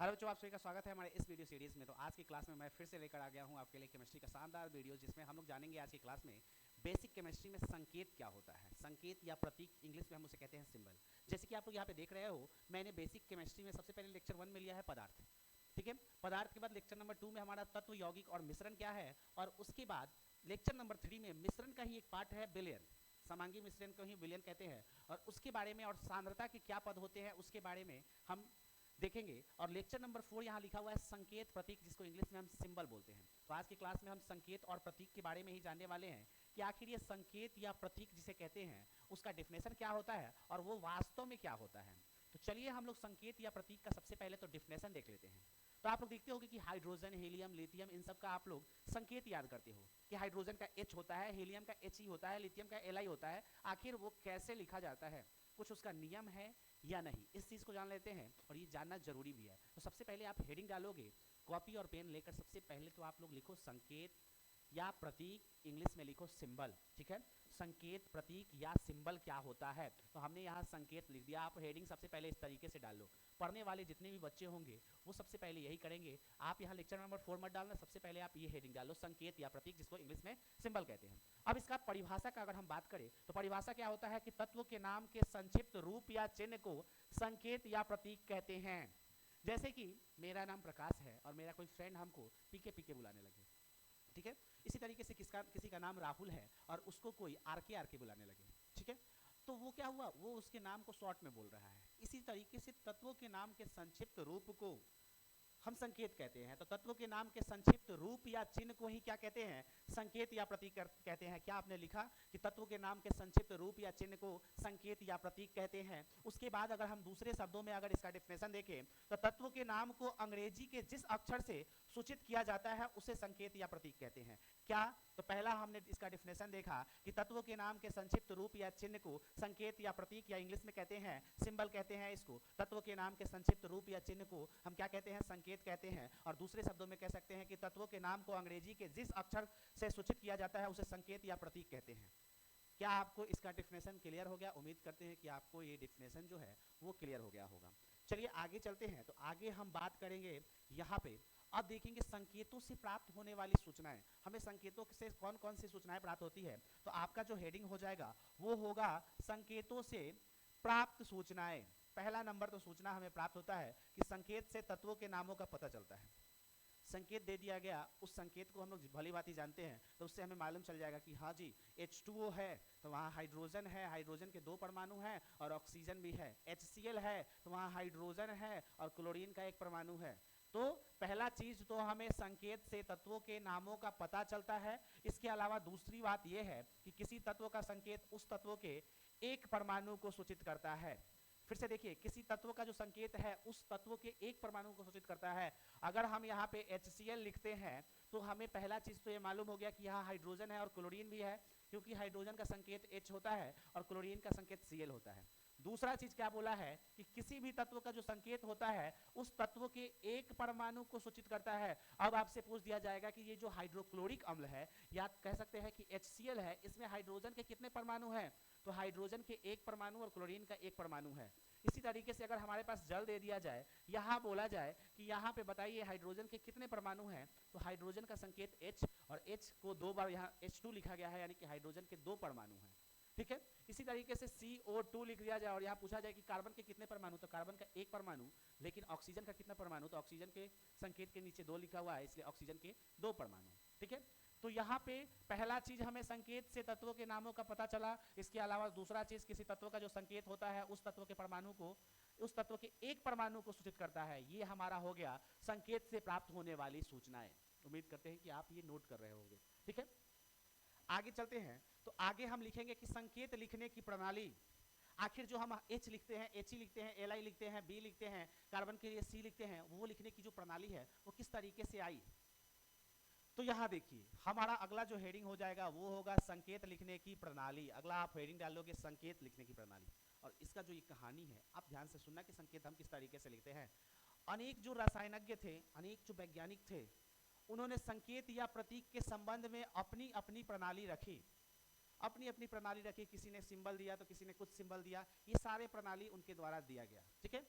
Hello बच्चों, आप सभी का स्वागत है हमारे इस वीडियो सीरीज में। तो आज की क्लास में मैं फिर से लेकर आ गया हूं आपके लिए केमिस्ट्री का शानदार वीडियो, जिसमें हम लोग जानेंगे आज की क्लास में बेसिक केमिस्ट्री में संकेत क्या होता है। संकेत या प्रतीक, इंग्लिश में हम उसे कहते हैं सिंबल। जैसे कि आप लोग यहाँ पे देख रहे हो, मैंने बेसिक केमिस्ट्री में सबसे पहले लेक्चर 1 में लिया है पदार्थ। ठीक है, पदार्थ के बाद लेक्चर नंबर 2 में हमारा तत्व, यौगिक और मिश्रण क्या है, और उसके बाद लेक्चर नंबर 3 में मिश्रण का ही एक पार्ट है विलयन, समांगी मिश्रण को ही विलयन कहते हैं, और उसके बारे में और सांद्रता के क्या पद होते हैं उसके बारे में हम देखेंगे। और लेक्चर नंबर 4 यहाँ लिखा हुआ है संकेत प्रतीक, जिसको इंग्लिश में हम सिंबल बोलते हैं। तो आज की क्लास में हम संकेत और प्रतीक के बारे में ही जानने वाले हैं कि आखिर ये संकेत या प्रतीक जिसे कहते हैं उसका डिफिनेशन क्या होता है और वो वास्तव में क्या होता है। तो चलिए हम लोग संकेत या प्रतीक का सबसे पहले तो डिफिनेशन देख लेते हैं। तो आप लोग देखते होंगे कि हाइड्रोजन, हीलियम, लिथियम, इन सब का आप लोग संकेत याद करते हो कि हाइड्रोजन का H होता है, हीलियम का He होता है, लिथियम का Li होता है। आखिर वो कैसे लिखा जाता है, कुछ उसका नियम है या नहीं, इस चीज को जान लेते हैं, और ये जानना जरूरी भी है। तो सबसे पहले आप हेडिंग डालोगे, कॉपी और पेन लेकर सबसे पहले तो आप लोग लिखो संकेत या प्रतीक, इंग्लिश में लिखो सिंबल। ठीक है, संकेत, प्रतीक या सिंबल क्या होता है। तो हमने यहाँ संकेत लिख दिया। आप हेडिंग सबसे पहले इस तरीके से डाल लो। पढ़ने वाले जितने भी बच्चे होंगे वो सबसे पहले यही करेंगे। आप यहाँ लेक्चर नंबर 4 मत डालना, सबसे पहले आप ये हेडिंग डालो, संकेत या प्रतीक, जिसको इंग्लिश में सिंबल कहते हैं। अब इसका परिभाषा का अगर हम बात करें तो परिभाषा क्या होता है कि तत्व के नाम के संक्षिप्त रूप या चिन्ह को संकेत या प्रतीक कहते हैं। जैसे कि मेरा नाम प्रकाश है और मेरा कोई फ्रेंड हमको पीके पीके बुलाने लगे। ठीक है, इसी तरीके से किसी का नाम राहुल है और उसको कोई आरके आरके बुलाने लगे। ठीक है, तो वो क्या हुआ, वो उसके नाम को शॉर्ट में बोल रहा है। इसी तरीके से तत्वों के नाम के संक्षिप्त रूप को हम संकेत कहते हैं। तो तत्व के नाम के संक्षिप्त रूप या चिन्ह को ही क्या कहते हैं, संकेत या प्रतीक कहते हैं। क्या आपने लिखा कि तत्व के नाम के संक्षिप्त रूप या चिन्ह को संकेत या प्रतीक कहते हैं। उसके बाद अगर हम दूसरे शब्दों में अगर इसका डिफिनेशन देखें तो तत्व के नाम को अंग्रेजी के जिस अक्षर से सूचित किया जाता है उसे संकेत या प्रतीक कहते हैं। क्या, तो पहला हमने इसका डिफिनेशन देखा कि तत्व के नाम के संक्षिप्त रूप या चिन्ह को संकेत या प्रतीक या इंग्लिश में कहते हैं सिंबल कहते हैं। इसको तत्व के नाम के संक्षिप्त रूप या चिन्ह को हम क्या कहते हैं, संकेत कहते हैं। और दूसरे शब्दों में कह सकते हैं कि तत्वों के नाम को अंग्रेजी के जिस अक्षर से सूचित किया जाता है उसे संकेत या प्रतीक कहते हैं। क्या आपको इसका डिफिनेशन क्लियर हो गया? उम्मीद करते हैं कि आपको ये डिफिनेशन जो है वो क्लियर हो गया होगा। चलिए आगे चलते हैं। तो आगे हम बात करेंगे यहाँ पे, अब देखेंगे संकेतों से प्राप्त होने वाली सूचनाएं। हमें संकेतों से कौन कौन सी सूचनाएं प्राप्त होती है। तो आपका जो हेडिंग हो जाएगा वो होगा संकेतों से प्राप्त सूचनाएं। पहला नंबर तो सूचना हमें प्राप्त होता है कि संकेत से तत्वों के नामों का पता चलता है। संकेत दे दिया गया, उस संकेत को हम लोग भली भांति जानते हैं, तो उससे हमें मालूम चल जाएगा कि हाँ जी H2O है तो वहाँ हाइड्रोजन है, हाइड्रोजन के 2 परमाणु हैं और ऑक्सीजन भी है। HCl है तो वहाँ हाइड्रोजन है और क्लोरीन का 1 परमाणु है। तो पहला चीज तो हमें संकेत से तत्वों के नामों का पता चलता है। इसके अलावा दूसरी बात यह है कि किसी तत्व का संकेत उस तत्व के 1 परमाणु को सूचित करता है। फिर से देखिए, किसी तत्व का जो संकेत है उस तत्व के 1 परमाणु को सूचित करता है। अगर हम यहाँ पे HCl लिखते हैं तो हमें पहला चीज तो ये मालूम हो गया कि यहाँ हाइड्रोजन है और क्लोरीन भी है, क्योंकि हाइड्रोजन का संकेत H होता है और क्लोरीन का संकेत Cl होता है। दूसरा चीज क्या बोला है कि किसी भी तत्व का जो संकेत होता है उस तत्व के 1 परमाणु को सूचित करता है। अब आपसे पूछ दिया जाएगा कि ये जो हाइड्रोक्लोरिक अम्ल है, या कह सकते हैं कि HCl है, इसमें हाइड्रोजन के कितने परमाणु हैं। तो हाइड्रोजन के 1 परमाणु और क्लोरीन का 1 परमाणु है। इसी तरीके से अगर हमारे पास जल दे दिया जाए, यहाँ बोला जाए कि यहाँ पे बताइए हाइड्रोजन के कितने परमाणु हैं, तो हाइड्रोजन का संकेत H, और H को 2 बार यहाँ H2 लिखा गया है, यानी कि हाइड्रोजन के 2 परमाणु हैं। ठीक है, इसी तरीके से CO2 लिख दिया जाए और यहाँ पूछा जाए कि कार्बन के कितने परमाणु, तो कार्बन का 1 परमाणु, लेकिन ऑक्सीजन का कितना परमाणु, तो ऑक्सीजन के संकेत के नीचे 2 लिखा हुआ है, इसलिए ऑक्सीजन के 2 परमाणु। ठीक है, तो यहाँ पे पहला चीज हमें संकेत से तत्वों के नामों का पता चला। इसके अलावा दूसरा चीज, किसी तत्व का जो संकेत होता है उस तत्व के परमाणु को, उस तत्व के 1 परमाणु को सूचित करता है। ये हमारा हो गया संकेत से प्राप्त होने वाली सूचनाएं। उम्मीद करते हैं कि आप ये नोट कर रहे होंगे। ठीक है, आगे चलते हैं। तो आगे हम लिखेंगे कि संकेत लिखने की प्रणाली। आखिर जो हम H लिखते हैं, He लिखते हैं, Li लिखते हैं, B लिखते हैं, कार्बन के लिए C लिखते हैं, वो लिखने की जो प्रणाली है वो किस तरीके से आई। तो यहाँ देखिए, हमारा अगला जो हेडिंग हो जाएगा वो होगा संकेत लिखने की प्रणाली। अगला आप हेडिंग डालोगे संकेत लिखने की प्रणाली, और इसका जो ये कहानी है आप ध्यान से सुनना कि संकेत हम किस तरीके से लिखते हैं। अनेक जो रसायनज्ञ थे, अनेक जो वैज्ञानिक थे, उन्होंने संकेत या प्रतीक के संबंध में अपनी अपनी प्रणाली रखी, अपनी अपनी प्रणाली रखी। किसी ने सिंबल दिया तो किसी ने कुछ सिंबल दिया, ये सारे प्रणाली उनके द्वारा दिया गया। ठीक है,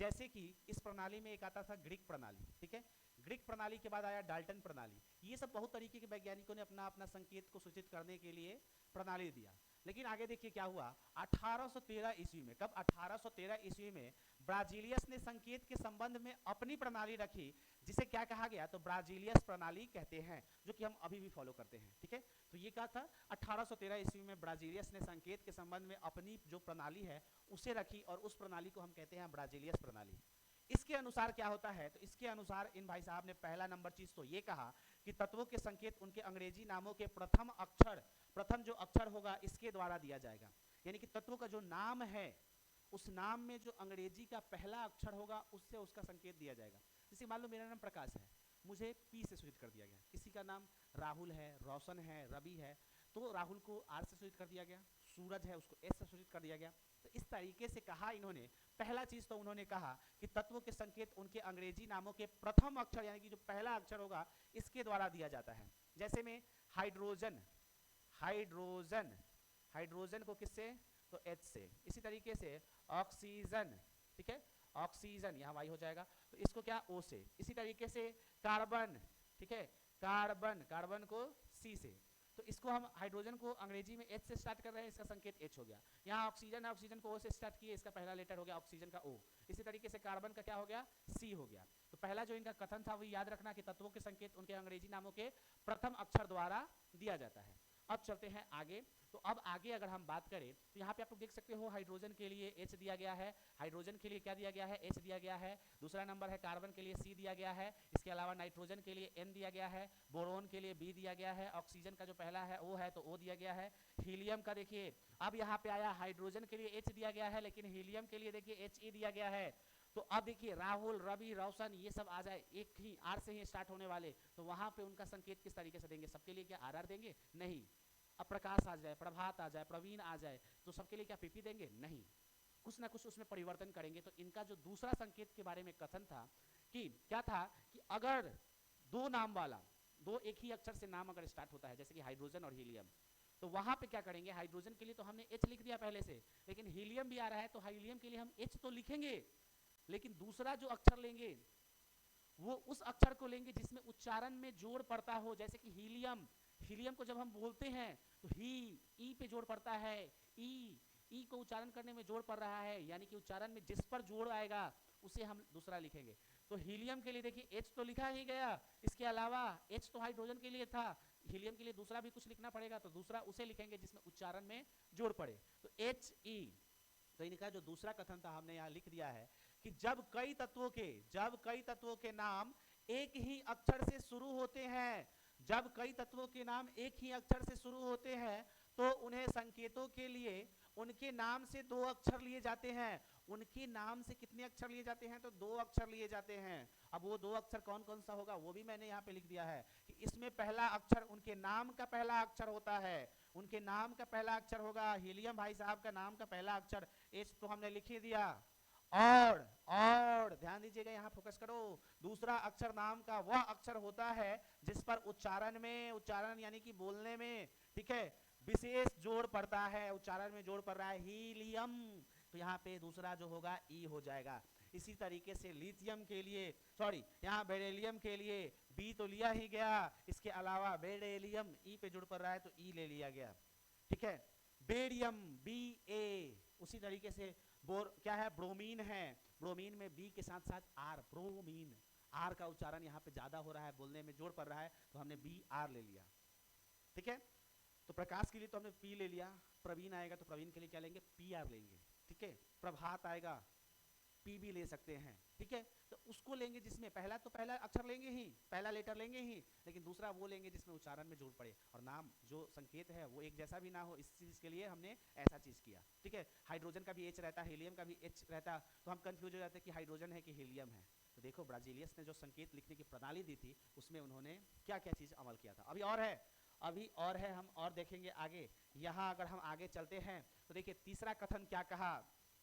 जैसे कि इस प्रणाली में एक आता था ग्रीक प्रणाली, ठीक है, ग्रीक प्रणाली के बाद आया डाल्टन प्रणाली। ये सब बहुत तरीके के वैज्ञानिकों ने अपना अपना संकेत को सूचित करने के लिए प्रणाली दिया। लेकिन आगे देखिए क्या हुआ 1813 ईस्वी में। कब? 1813 ईस्वी में ब्राजीलियस ने संकेत के संबंध में अपनी प्रणाली रखी, जिसे क्या कहा गया? तो ब्राजीलियस प्रणाली कहते हैं, जो कि हम अभी भी फॉलो करते हैं, ठीक है। तो ये क्या था 1813 ईस्वी में ब्राजीलियस ने संकेत के संबंध में अपनी जो प्रणाली है उसे रखी, और उस प्रणाली को हम कहते हैं ब्राजीलियस प्रणाली। इसके अनुसार क्या होता है? तो इसके अनुसार इन भाई साहब ने पहला नंबर चीज तो ये कहा कि तत्वों के संकेत उनके अंग्रेजी नामों के प्रथम जो अक्षर होगा इसके द्वारा दिया जाएगा। यानी कि तत्वों का जो नाम है उस नाम में जो अंग्रेजी का पहला अक्षर होगा उससे उसका संकेत दिया जाएगा। जैसे मान लो मेरा नाम प्रकाश है, मुझे पी से सूचित कर दिया गया। किसी का नाम राहुल है, रोशन है, रवि है, तो राहुल को आर से सूचित कर दिया गया, सूरज है उसको एस से सूचित कर दिया गया। तो इस तरीके से कहा इन्होंने। पहला चीज तो उन्होंने कहा कि तत्वों के संकेत उनके अंग्रेजी नामों के प्रथम अक्षर यानी कि जो पहला अक्षर होगा इसके द्वारा दिया जाता है। जैसे में हाइड्रोजन, हाइड्रोजन हाइड्रोजन को किससे? तो H से। इसी तरीके से ऑक्सीजन, ठीक है, ऑक्सीजन यहाँ वाई हो जाएगा, तो इसको क्या? O से। इसी तरीके से कार्बन, ठीक है, कार्बन, कार्बन को C से। तो इसको हम हाइड्रोजन को अंग्रेजी में H से स्टार्ट कर रहे हैं, इसका संकेत H हो गया। यहाँ ऑक्सीजन है, ऑक्सीजन को O से स्टार्ट किए, इसका पहला लेटर हो गया ऑक्सीजन का O। इसी तरीके से कार्बन का क्या हो गया? C हो गया। तो पहला जो इनका कथन था वो याद रखना कि तत्वों के संकेत उनके अंग्रेजी नामों के प्रथम अक्षर द्वारा दिया जाता है। अब चलते हैं आगे। तो अब आगे अगर हम बात करें तो यहाँ पे आप लोग देख सकते हो हाइड्रोजन के लिए H दिया गया है, हाइड्रोजन के लिए क्या दिया गया है? H दिया गया है। दूसरा नंबर है कार्बन के लिए C दिया गया है। इसके अलावा नाइट्रोजन के लिए N दिया गया है, बोरोन के लिए B दिया गया है, ऑक्सीजन का जो पहला है O है तो O दिया गया है। हीलियम का देखिए अब यहाँ पे आया हाइड्रोजन के लिए H दिया गया है, लेकिन हीलियम के लिए देखिए HE दिया गया है। तो अब देखिए राहुल, रवि, रोशन ये सब आ जाए एक ही आर से ही स्टार्ट होने वाले, तो वहां पे उनका संकेत किस तरीके से देंगे? सबके लिए क्या आर देंगे? नहीं। अब प्रकाश आ जाए, प्रभात आ जाए, प्रवीण आ जाए, तो सबके लिए क्या पीपी देंगे? नहीं, कुछ ना कुछ उसमें परिवर्तन करेंगे। तो इनका जो दूसरा संकेत के बारे में कथन था कि क्या था कि अगर दो नाम वाला, दो एक ही अक्षर से नाम अगर स्टार्ट होता है जैसे कि हाइड्रोजन और हीलियम, तो वहां पे क्या करेंगे? हाइड्रोजन के लिए तो हमने H लिख दिया पहले से, लेकिन हीलियम भी आ रहा है तो हीलियम के लिए हम H तो लिखेंगे, लेकिन दूसरा जो अक्षर लेंगे वो उस अक्षर को लेंगे जिसमें उच्चारण में जोड़ पड़ता हो। जैसे कि हीलियम, हीलियम को जब हम बोलते हैं तो ही, ई पे जोड़ पड़ता है, ई को उच्चारण करने में जोड़ पड़ रहा है, यानी कि उच्चारण में जिस पर जोड़ आएगा उसे हम दूसरा लिखेंगे। तो हीलियम के लिए देखिए H तो लिखा ही गया, इसके अलावा H तो हाइड्रोजन के लिए था, हीलियम के लिए दूसरा भी कुछ लिखना पड़ेगा, तो दूसरा उसे लिखेंगे जिसमें उच्चारण में जोड़ पड़े, तो HE। तो इनका जो दूसरा कथन था हमने यहाँ लिख दिया है कि जब कई तत्वों के नाम एक ही अक्षर से शुरू होते हैं, जब कई तत्वों के नाम एक ही अक्षर से शुरू होते हैं तो उन्हें संकेतों के लिए उनके नाम से दो अक्षर लिए जाते हैं। उनके नाम से कितने अक्षर लिए जाते हैं? तो दो अक्षर लिए जाते हैं। अब वो दो अक्षर कौन कौन सा होगा वो भी मैंने यहाँ पे लिख दिया है कि इसमें पहला अक्षर उनके नाम का पहला अक्षर होता है, उनके नाम का पहला अक्षर होगा। हीलियम भाई साहब का नाम का पहला अक्षर H तो हमने लिख ही दिया। और ध्यान दीजिएगा, यहाँ फोकस करो, दूसरा अक्षर नाम का वह अक्षर होता है जिस पर उच्चारण यानी कि बोलने में, ठीक है, विशेष जोड़ पड़ता है, उच्चारण में जोड़ पड़ रहा है, हीलियम, तो यहाँ पे दूसरा जो होगा ई हो जाएगा। इसी तरीके से लिथियम के लिए, सॉरी यहाँ बेरिलियम के लिए बी तो लिया ही गया, इसके अलावा बेरिलियम ई पे जुड़ पड़ रहा है तो ई ले लिया गया, ठीक है। बेरियम BA, उसी तरीके से क्या है? ब्रोमीन है, ब्रोमीन में बी के साथ साथ आर, ब्रोमीन, आर का उच्चारण यहाँ पे ज्यादा हो रहा है, बोलने में जोड़ पड़ रहा है, तो हमने BR ले लिया, ठीक है। तो प्रकाश के लिए तो हमने P ले लिया, प्रवीण आएगा तो प्रवीण के लिए क्या लेंगे? PR लेंगे, ठीक है। प्रभात आएगा P भी ले सकते हैं, ठीक है। तो उसको लेंगे जिसमें पहला अक्षर लेंगे ही, पहला लेटर लेंगे ही, लेकिन दूसरा वो लेंगे जिसमें उच्चारण में जोड़ पड़े और नाम जो संकेत है वो एक जैसा भी ना हो। इस चीज के लिए हमने ऐसा चीज किया, ठीक है। हाइड्रोजन का भी H रहता, हीलियम का भी H रहता, तो हम कंफ्यूज हो जाते कि हाइड्रोजन है कि हीलियम है। तो देखो ब्राजीलियस ने जो संकेत लिखने की प्रणाली दी थी उसमें उन्होंने क्या क्या चीज अमल किया था। अभी और है, हम और देखेंगे आगे। यहाँ अगर हम आगे चलते हैं तो देखिए तीसरा कथन क्या कहा,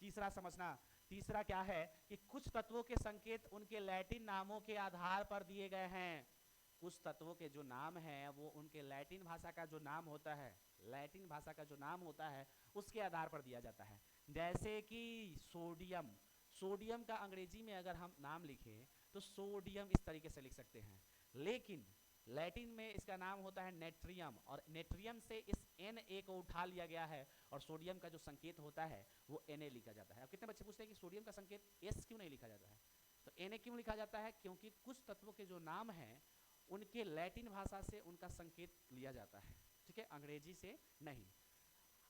तीसरा समझना। तीसरा क्या है कि कुछ तत्वों के संकेत उनके लैटिन नामों के आधार पर दिए गए हैं। कुछ तत्वों के जो नाम हैं वो उनके लैटिन भाषा का जो नाम होता है, लैटिन भाषा का जो नाम होता है उसके आधार पर दिया जाता है। जैसे कि सोडियम, सोडियम का अंग्रेजी में अगर हम नाम लिखें तो सोडियम इस तरीके से लिख सकते हैं, लेकिन लैटिन में इसका नाम होता है नेट्रियम, और नेट्रियम से इस Na को उठा लिया गया है और सोडियम का जो संकेत होता है वो Na लिखा जाता है। अब कितने बच्चे पूछते हैं कि सोडियम का संकेत S क्यों नहीं लिखा जाता है? तो Na क्यों लिखा जाता है? क्योंकि कुछ तत्वों के जो नाम हैं उनके लैटिन भाषा से उनका संकेत लिया जाता है, ठीक है, अंग्रेजी से नहीं।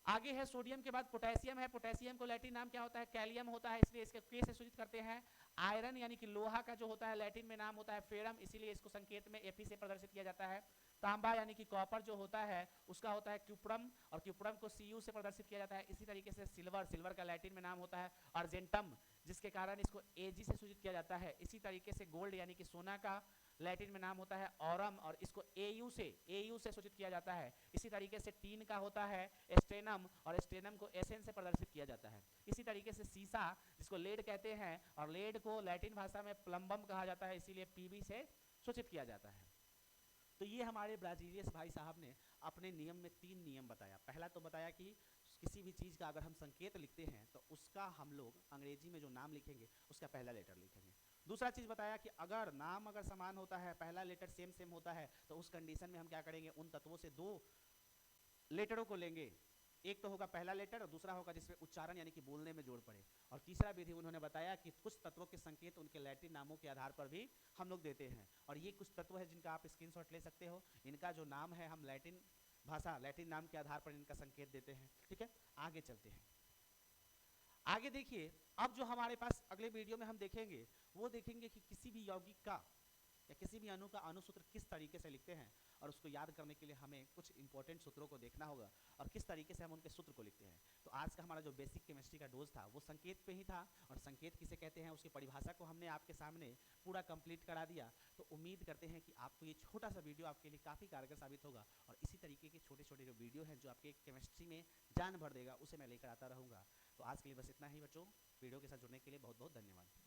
आगे है सोडियम के बाद पोटेशियम है। पोटेशियम को लैटिन नाम क्या होता है? कैलियम होता है, इसलिए इसके के से सूचित करते हैं। आयरन यानी कि लोहा का जो होता है लैटिन में नाम होता है फेरम, इसीलिए इसको संकेत में Fe से प्रदर्शित किया जाता है। तांबा यानी कि कॉपर जो होता है उसका होता है क्यूप्रम, और क्यूप्रम को Cu से प्रदर्शित किया जाता है। इसी तरीके से सिल्वर का लैटिन में नाम होता है अर्जेंटम, जिसके कारण इसको Ag से सूचित किया जाता है। इसी तरीके से गोल्ड यानी कि सोना का लैटिन में नाम होता है ऑरम, और इसको Au से सूचित किया जाता है। इसी तरीके से टीन का होता है स्टेनम, और स्टेनम को Sn से प्रदर्शित किया जाता है। इसी तरीके से सीसा जिसको लेड कहते हैं, और लेड को लैटिन भाषा में प्लम्बम कहा जाता है, इसीलिए Pb से सूचित किया जाता है। तो ये हमारे ब्राजीलियस भाई साहब ने अपने नियम में 3 नियम बताया। पहला तो बताया कि किसी भी चीज़ का अगर हम संकेत लिखते हैं तो उसका हम लोग अंग्रेजी में जो नाम लिखेंगे उसका पहला लेटर लिखेंगे। दूसरा चीज़ बताया कि अगर नाम अगर समान होता है, पहला लेटर सेम होता है, तो उस कंडीशन में हम क्या करेंगे, उन तत्वों से 2 लेटरों को लेंगे। एक तो होगा पहला लेटर और दूसरा होगा जिसमें उच्चारण यानी कि बोलने में जोड़ पड़े। और तीसरा विधि उन्होंने बताया कि कुछ तत्वों के संकेत उनके लैटिन नामों के आधार पर भी हम लोग देते हैं, और ये कुछ तत्व है जिनका आप स्क्रीनशॉट ले सकते हो। इनका जो नाम है हम लैटिन नाम के आधार पर इनका संकेत देते हैं, ठीक है। आगे चलते हैं। आगे देखिए, अब जो हमारे पास अगले वीडियो में हम देखेंगे वो देखेंगे कि किसी भी यौगिक का या किसी भी अणु का अणुसूत्र किस तरीके से लिखते हैं, और उसको याद करने के लिए हमें कुछ इंपॉर्टेंट सूत्रों को देखना होगा और किस तरीके से हम उनके सूत्र को लिखते हैं। तो आज का हमारा जो बेसिक केमिस्ट्री का डोज था वो संकेत पे ही था, और संकेत किसे कहते हैं उसकी परिभाषा को हमने आपके सामने पूरा कंप्लीट करा दिया। तो उम्मीद करते हैं कि आपको ये छोटा सा वीडियो आपके लिए काफ़ी कारगर साबित होगा, और इसी तरीके के छोटे छोटे जो वीडियो हैं जो आपके केमिस्ट्री में जान भर देगा उसे मैं लेकर आता रहूँगा। तो आज के लिए बस इतना ही बच्चों। वीडियो के साथ जुड़ने के लिए बहुत बहुत धन्यवाद।